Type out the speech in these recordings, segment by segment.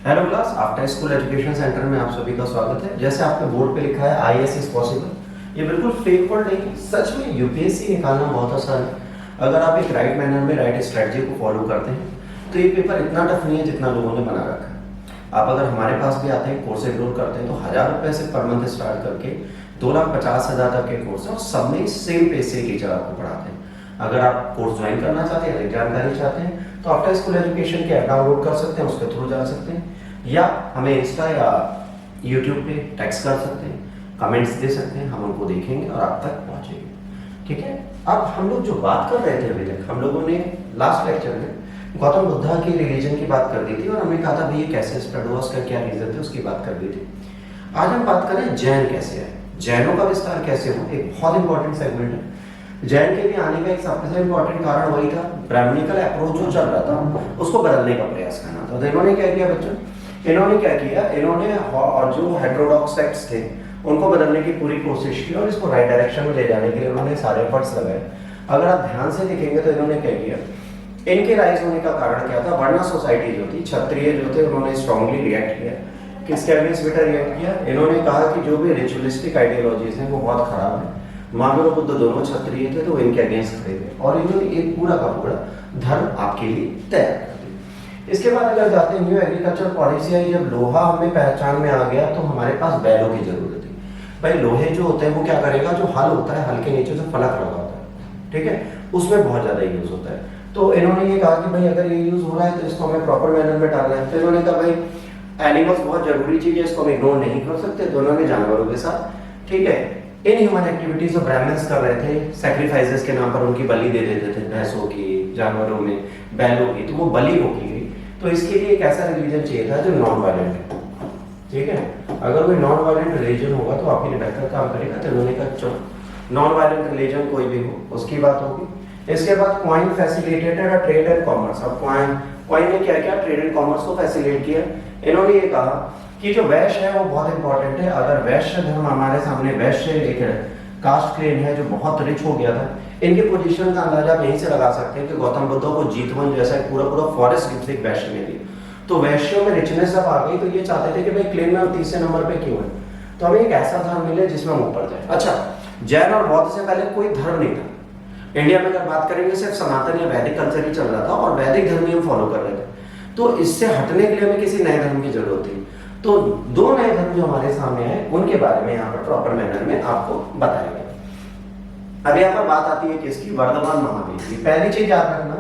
Hello class, after school education centre में आप सभी का स्वागत है। जैसे आपने बोर्ड पे लिखा है आईएएस इज पॉसिबल, ये बिल्कुल फेक वर्ड नहीं, सच में यूपीएससी निकालना बहुत आसान है। अगर आप एक राइट मैनर में राइट स्ट्रेटजी को फॉलो करते हैं तो ये पेपर इतना टफ नहीं है जितना लोगों ने बना रखा है। आप अगर हमारे पास भी आते हैं, कोर्स एनरोल करते हैं तो 1000 रुपए से पर मंथ स्टार्ट करके 2,50,000 तक के कोर्स है और सब में सेम पैसे टीचर आपको पढ़ाते हैं। अगर आप कोर्स ज्वाइन करना चाहते हैं, अधिक जानकारी चाहते हैं तो आफ्टर स्कूल एजुकेशन के ऐप डाउनलोड कर सकते हैं, उसके थ्रू जा सकते हैं, या हमें इंस्टा या यूट्यूब पे टेक्स्ट कर सकते हैं, कमेंट्स दे सकते हैं, हम उनको देखेंगे और आप तक पहुंचेंगे। ठीक है। अब हम लोग जो बात कर रहे थे अभी तक, हम लोगों ने लास्ट लेक्चर में गौतम बुद्धा की रिलीजन की बात कर दी थी और हमने कहा था भाई ये कैसे स्प्रेड हुआ, उसका क्या रीजन थे, उसकी बात कर दी थी। आज हम बात करें जैन कैसे है, जैनों का विस्तार कैसे हो, एक बहुत इंपॉर्टेंट सेगमेंट है। जैन के भी आने का एक सबसे इंपॉर्टेंट कारण वही था, ब्राह्मणिकल अप्रोच जो चल रहा था उसको बदलने का प्रयास करना था। तो इन्होंने क्या किया बच्चों, इन्होंने क्या किया, इन्होंने और जो हेटेरोडॉक्स सेक्ट्स थे उनको बदलने की पूरी कोशिश की और इसको राइट डायरेक्शन में ले जाने के लिए उन्होंने सारे एफर्ट्स लगाए। अगर आप ध्यान से देखेंगे तो इन्होंने क्या किया, इनके राइज होने का कारण क्या था, वर्ण सोसाइटी जो थी, क्षत्रिय जो थे, उन्होंने स्ट्रांगली रिएक्ट किया। किसके अगेंस्ट बेटा रिएक्ट किया, इन्होंने कहा कि जो भी रिचुअलिस्टिक आइडियोलॉजीज हैं वो बहुत खराब है। महावीर और बुद्ध दोनों क्षत्रिय थे तो इनके अगेंस्ट खड़े थे और इन्होंने एक पूरा का पूरा धर्म आपके लिए तैयार कर दिया। इसके बाद अगर जाते हैं न्यू एग्रीकल्चर पॉलिसी आई, जब लोहा हमें पहचान में आ गया तो हमारे पास बैलों की जरूरत थी। भाई लोहे जो होते हैं वो क्या करेगा, जो हल होता है हल के नीचे जो फलक लगा होता है, ठीक है, उसमें बहुत ज्यादा यूज होता है। तो इन्होंने ये कहा कि भाई अगर ये यूज हो रहा है तो इसको हमें प्रॉपर मैनर में डालना है। तो इन्होंने कहा भाई एनिमल्स बहुत जरूरी चीज है, इसको हम इग्नोर नहीं कर सकते, दोनों ने जानवरों के साथ, ठीक है, इन ह्यूमन एक्टिविटीज जो ब्राह्मण्स कर रहे थे, सैक्रिफाइसेस के नाम पर उनकी बलि दे देते थे, भैंसों की, जानवरों में, बैलों की, तो वो बलि रोकी गई। तो इसके लिए एक ऐसा रिलीजन चाहिए था जो नॉन वायलेंट है, ठीक है। अगर कोई नॉन वायलेंट रिलीजन होगा तो आपके लिए बेहतर काम करेगा। तो उन्होंने कहा चलो नॉन वायलेंट रिलीजन कोई भी हो उसकी बात होगी। इसके बाद coin facilitated trade and commerce. अब क्वाइन ने क्या किया, ट्रेड एंड कॉमर्स को फैसिलिटेट किया। इन्होंने ये कहा कि जो वैश्य है वो बहुत इंपॉर्टेंट है। अगर वैश्य धर्म हमारे सामने, वैश्य एक कास्ट क्लेन है जो बहुत रिच हो गया था, इनके पोजीशन का अंदाजा आप यहीं से लगा सकते हैं कि गौतम बुद्ध को जीतवन जैसा एक पूरा पूरा फॉरेस्ट गिफ्ट एक वैश्य ने दिया। तो वैश्यों में रिचनेस अब आ गई, तो ये चाहते थे कि भाई क्लेन में तीसरे नंबर पे क्यों है, तो हमें एक ऐसा धर्म मिले जिसमें हम ऊपर जाए। अच्छा, जैन और बौद्ध से पहले कोई धर्म नहीं था इंडिया में। अगर बात करेंगे सिर्फ सनातन या वैदिक कल्चर ही चल रहा था और वैदिक धर्म ही हम फॉलो कर रहे थे। तो इससे हटने के लिए हमें किसी नए धर्म की जरूरत थी। तो दो नए धर्म जो हमारे सामने हैं उनके बारे में यहाँ पर प्रॉपर मैनर में आपको बताया गया। अब यहाँ पर बात आती है किसकी, वर्धमान महावीर की। पहली चीज याद रखना,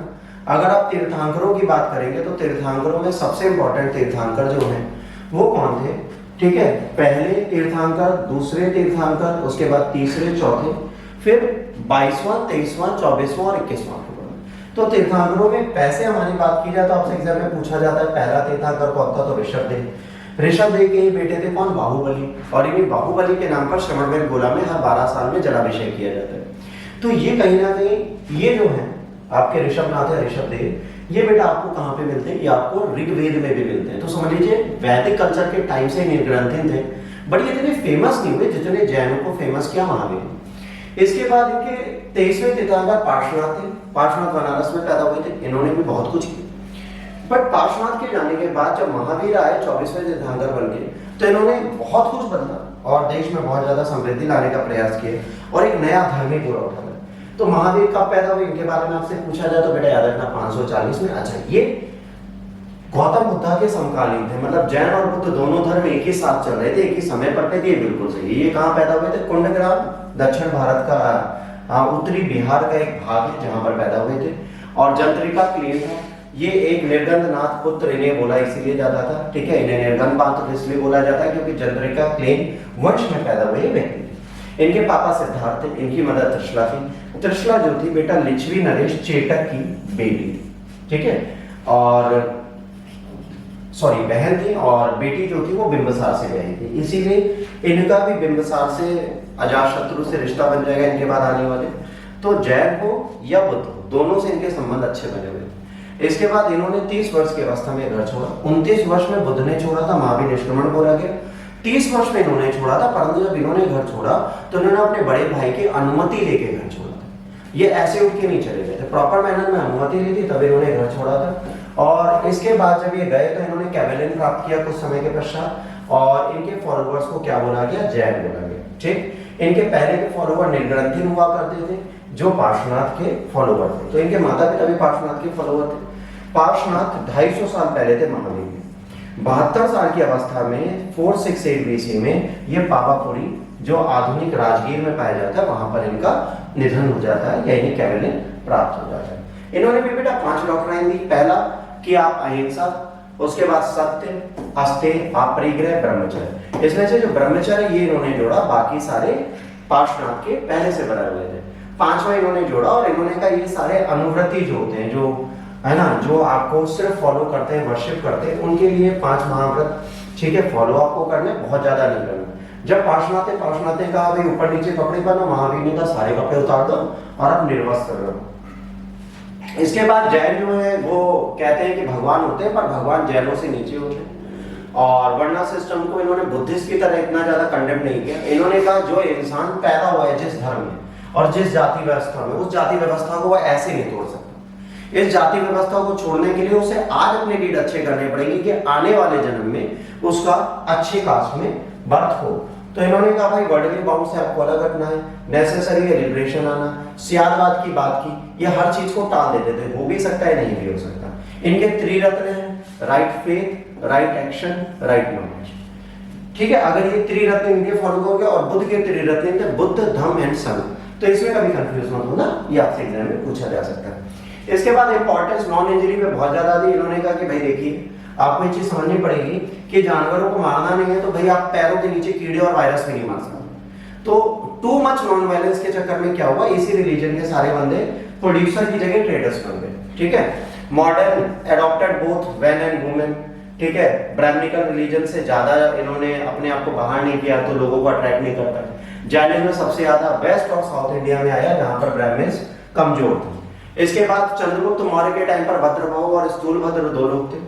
अगर आप तीर्थंकरों की बात करेंगे तो तीर्थंकरों में सबसे इंपॉर्टेंट तीर्थंकर जो हैं वो कौन थे, ठीक है। पहले तीर्थंकर, दूसरे तीर्थंकर, उसके बाद तीसरे, चौथे, फिर 22वां, 23वां, 24वां और 21वां। तो तीर्थंकरों में पैसे हमारी बात की जाए तो आपसे एग्जाम में पूछा जाता है पहला तीर्थंकर कौन था, तो ऋषभदेव। ऋषभदेव के ही बेटे थे कौन, बाहुबली, और इन्हीं बाहुबली के नाम पर श्रवणबेल गोला में हर 12 साल में जलाभिषेक किया जाता है। तो ये कहीं ना कहीं ये जो है आपके ऋषभनाथ है, ऋषभदेव, ये बेटा आपको कहाँ पे मिलते हैं, ये आपको ऋग्वेद में भी मिलते हैं। तो समझ लीजिए वैदिक कल्चर के टाइम से ग्रंथिन थे, बट ये इतने फेमस नहीं हुए जितने जैनों को फेमस किया महावीर। इसके बाद इनके 23वें तीर्थंकर पार्श्वनाथ थे। पार्श्वनाथ बनारस में पैदा हुए थे, इन्होंने भी बहुत कुछ किया। बट पार्श्वनाथ के जाने के बाद जब महावीर आए 24वें तीर्थंकर बन के, तो इन्होंने बहुत कुछ बदला और देश में बहुत ज्यादा समृद्धि लाने का प्रयास किया और एक नया धर्म ही पूरा उठा। तो महावीर कब पैदा हुए इनके बारे में आपसे पूछा जाए तो बेटा याद रखना 540 में। अच्छा, ये गौतम बुद्ध के समकालीन थे, मतलब जैन और बुद्ध दोनों धर्म एक ही साथ चल रहे थे, एक ही समय पर थे, ये बिल्कुल सही। ये कहाँ पैदा हुए थे, कुंडग्राम, दक्षिण भारत का उत्तरी बिहार का एक भाग है जहां पर पैदा हुए थे। और जंत्रिका क्लेन था, ये एक निर्गंधनाथ पुत्र इन्हें बोला इसीलिए जाता था, ठीक है, इन्हें निर्गंधनाथ इसलिए बोला जाता है क्योंकि जंत्रिका क्लेन वंश में पैदा हुए व्यक्ति थे। इनके पापा सिद्धार्थ थे, इनकी मदर त्रिशला थी। त्रिशला जो थी बेटा लिच्छवी नरेश चेटक की बेटी थी, ठीक है, और सॉरी बहन थी, और बेटी जो थी वो बिंबिसार से ब्याही थी, इसीलिए इनका भी बिंबिसार से अजातशत्रु से रिश्ता बन जाएगा इनके बाद आने वाले। तो जैन हो या बुद्ध हो, दोनों से इनके संबंध अच्छे बने हुए। इसके बाद इन्होंने 30 वर्ष की अवस्था में घर छोड़ा। 29 वर्ष में बुद्ध ने छोड़ा था, महावीर निष्क्रमण बोला गया। 30 वर्ष में इन्होंने छोड़ा था, परंतु जब इन्होंने घर छोड़ा तो इन्होंने अपने बड़े भाई की अनुमति लेके घर छोड़ा था। ये ऐसे उठ के नहीं चले गए थे, प्रॉपर मैनर में अनुमति ली थी तब इन्होंने घर छोड़ा था। और इसके बाद जब ये गए तो इन्होंने कैवेलिन प्राप्त किया कुछ समय के पश्चात, और इनके फॉलोअर्स को क्या बोला गया, जैन बोला गया। ठीक, इनके पहले के फॉलोअर निर्ग्रंथि हुआ करते थे जो पार्श्वनाथ के फॉलोअर थे। तो इनके माता पिता भी पार्श्वनाथ के फॉलोअर थे। पार्श्वनाथ 250 साल पहले थे महावीर के। 72 साल की अवस्था में 468 बीसी में ये पावापुरी जो आधुनिक राजगीर में पाया जाता है वहां पर इनका निधन हो जाता है या इन्हें कैवेलिन प्राप्त हो जाता है। इन्होंने भी बेटा 5 डॉक्ट्राइन दी। पहला कि आप अहिंसा, उसके बाद सत्य, अस्तेय, अपरिग्रह, ब्रह्मचर्य। इसमें से जो ब्रह्मचर्य ये इन्होंने जोड़ा, बाकी सारे पार्श्वनाथ के पहले से बनाए हुए थे। 5वां इन्होंने जोड़ा और इन्होंने कहा ये सारे अनुव्रती जो होते हैं, जो है ना, जो आपको सिर्फ फॉलो करते हैं, वर्शिप करते हैं, उनके लिए 5 महाव्रत, ठीक है, फॉलो आपको करने, बहुत ज्यादा नहीं करना। जब पार्श्वनाथ ने कहा भाई ऊपर नीचे कपड़े पहनो, महावीर ने कहा सारे कपड़े उतार दो और अब निर्वस्त्र रहो। इसके बाद जैन जो है वो कहते हैं कि भगवान होते हैं, पर भगवान जैनों से नीचे होते हैं। और वर्णा सिस्टम को इन्होंने बुद्धिस्ट की तरह इतना ज्यादा कंडेम नहीं किया। इन्होंने कहा जो इंसान पैदा हुआ है जिस धर्म में और जिस जाति व्यवस्था में, उस जाति व्यवस्था को वह ऐसे नहीं तोड़ सकता। इस जाति व्यवस्था को छोड़ने के लिए उसे आज अपने लीड अच्छे करने पड़ेंगे कि आने वाले जन्म में उसका अच्छे कास्ट में बर्थ हो। तो इन्होंने कहा भाई वर्ल्डली बाउंड से आपको अलग हटना है, नेसेसरी है लिबरेशन आना, सियादवाद की बात की, ये हर चीज को टाल देते थे, हो भी सकता है नहीं भी हो सकता। इनके त्रिरत्न हैं, right faith, right action, right knowledge. ठीक है, अगर ये त्रिरत्न इनके फॉलो हो गया और बुद्ध के त्रिरत्न थे बुद्ध, धम्म एंड संघ, तो इसमें कभी कंफ्यूज मत होना, ये आपसे एग्जाम में पूछा जा सकता है। इसके बाद इंपॉर्टेंस नॉन इंजरी पे बहुत ज्यादा दी। इन्होंने कहा कि भाई देखिए आपको ये चीज समझनी पड़ेगी कि जानवरों को मारना नहीं है तो भाई आप पैरों के नीचे कीड़े और वायरस भी नहीं मार सकते। तो टू मच नॉन वायलेंस के चक्कर में क्या हुआ, इसी रिलीजन के सारे बंदे प्रोड्यूसर की जगह ट्रेडर्स बन गए। ठीक है, modern adopted both man and women. ठीक है, ब्राह्मणिकल रिलीजन से ज्यादा इन्होंने अपने आप को बाहर नहीं किया तो लोगों को अट्रैक्ट नहीं करता। जैनिज्म में सबसे ज्यादा वेस्ट और साउथ इंडिया में आया जहां पर ब्राह्मण्स कमजोर थे। इसके बाद चंद्रगुप्त मौर्य के टाइम पर भद्रबाहु और स्थूलभद्र 2 लोग थे।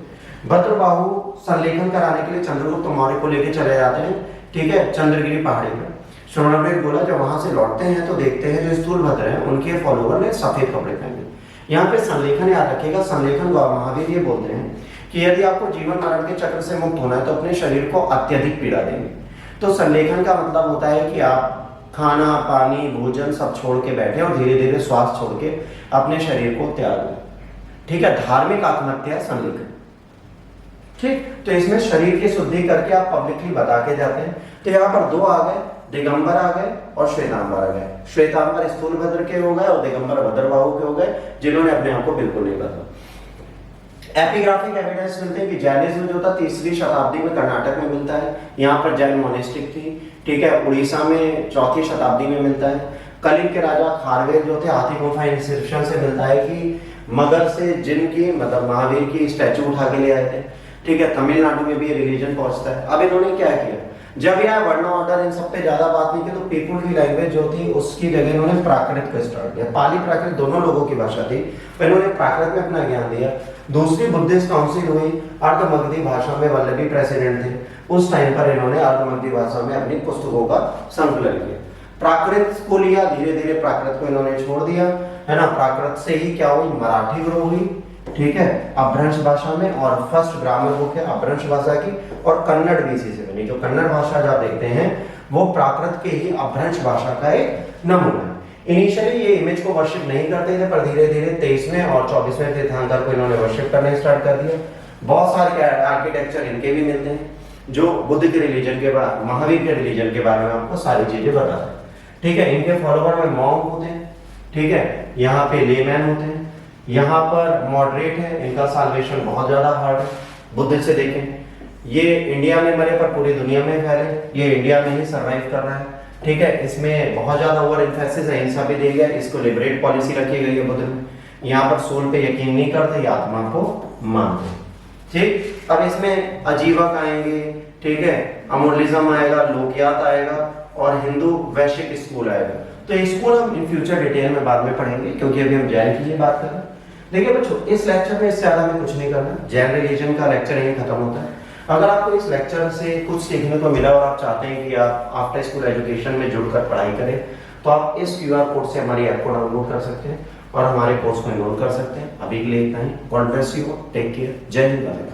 भद्रबाहु संलेखन कराने के लिए चंद्रगुप्त मौर्य को लेकर चले जाते हैं, ठीक है, चंद्रगिरी पहाड़ी पर। श्रवणबेद बोला जब वहां से लौटते हैं तो देखते हैं जो स्थूलभद्र हैं उनके फॉलोवर ने सफेद कपड़े पहने। यहाँ पे संलेखन याद रखिएगा, संलेखन महावीर ये बोलते हैं कि यदि आपको जीवन मरण के चक्र से मुक्त होना है तो अपने शरीर को अत्यधिक पीड़ा देंगे। तो संलेखन का मतलब होता है कि आप खाना पानी भोजन सब छोड़ के बैठे और धीरे धीरे श्वास छोड़ के अपने शरीर को त्याग दें। ठीक है, धार्मिक आत्महत्या संलेखन। ठीक, तो इसमें शरीर की शुद्धि करके आप पब्लिकली बता के जाते हैं। तो यहाँ पर 2 आ गए, दिगंबर आ गए और श्वेतांबर आ गए। श्वेतांबर स्थूलभद्र के हो गए और दिगंबर भद्रबाहु के हो गए जिन्होंने अपने आप को बिल्कुल नहीं बदला। एपिग्राफिक एविडेंस मिलते हैं कि जैनिज्म जो था 3री शताब्दी में कर्नाटक में मिलता है। यहाँ पर जैन मोनेस्टिक थी। ठीक है, उड़ीसा में 4वीं शताब्दी में मिलता है। कलिंग के राजा खारवेल जो थे हाथी गुफा इंस्क्रिप्शन से मिलता है कि मगध से जिनकी मतलब महावीर की स्टैचू उठा के ले आए थे। ठीक है, तमिलनाडु में भी ये रिलीजन पहुंचता है। अब इन्होंने क्या किया, जब यह वर्ण ऑर्डर इन सब पे ज्यादा बात नहीं की तो पीपुल की लैंग्वेज जो थी उसकी जगह इन्होंने प्राकृत को स्टार्ट किया। पाली प्राकृत दोनों लोगों की भाषा थी, तो इन्होंने प्राकृत में अपना ज्ञान दिया। दूसरी बुद्धिस्ट काउंसिल हुई, अर्धमगधी भाषा में वल्लभी प्रेसिडेंट थे। उस टाइम पर इन्होंने अर्धमगधी भाषा में अपनी पुस्तकों का संकलन किया। प्राकृत को लिया, धीरे धीरे प्राकृत को इन्होंने छोड़ दिया, है ना। प्राकृत से ही क्या हुई, मराठी ग्रो हुई। ठीक है, अपभ्रंश भाषा में, और फर्स्ट ग्रामर बुक है अपभ्रंश भाषा की, और कन्नड़ भी इसी से बनी। जो कन्नड़ भाषा जो आप देखते हैं वो प्राकृत के ही अपभ्रंश भाषा का एक नमूना है। इनिशियली ये इमेज को वर्शिप नहीं करते थे, पर धीरे धीरे 23वें और 24वें तीर्थंकर को इन्होंने वर्शिप करना स्टार्ट कर दिया। बहुत सारे आर्किटेक्चर इनके भी मिलते हैं जो बुद्ध के रिलीजन के बारे, महावीर के रिलीजन के बारे में आपको सारी चीजें बताते हैं। ठीक है, इनके फॉलोवर में मॉन्क होते हैं। ठीक है, यहाँ पे लेमैन होते हैं, यहाँ पर मॉडरेट है, इनका साल्वेशन बहुत ज्यादा हार्ड है। बुद्ध से देखें, ये इंडिया में मरे पर पूरी दुनिया में फैले, ये इंडिया में ही सर्वाइव कर रहा है। ठीक है, इसमें बहुत ज्यादा ओवर एम्फेसिस है, हिंसा भी दी गया, इसको लिबरेट पॉलिसी रखी गई है बुद्ध में। यहाँ पर सोल पे यकीन नहीं करते, आत्मा को मानते। ठीक, अब इसमें अजीवक आएंगे, ठीक है, अमोलिज्म आएगा, लोकयात आएगा और हिंदू वैश्विक स्कूल आएगा। तो स्कूल हम इन फ्यूचर डिटेल में बाद में पढ़ेंगे क्योंकि अभी हम जैन की बात कर रहे हैं। देखिए बच्चों, इस लेक्चर में इससे ज्यादा में कुछ नहीं करना, जैन रिलीजन का लेक्चर यही खत्म होता है। अगर आपको इस लेक्चर से कुछ सीखने को मिला और आप चाहते हैं कि आप आफ्टर स्कूल एजुकेशन में जुड़कर पढ़ाई करें तो आप इस QR कोड से हमारी ऐप को डाउनलोड कर सकते हैं। और हमारे कोर्स को इनरोल कर सकते हैं। अभी के लिए इतना ही। God bless you, take care, जय हिंद।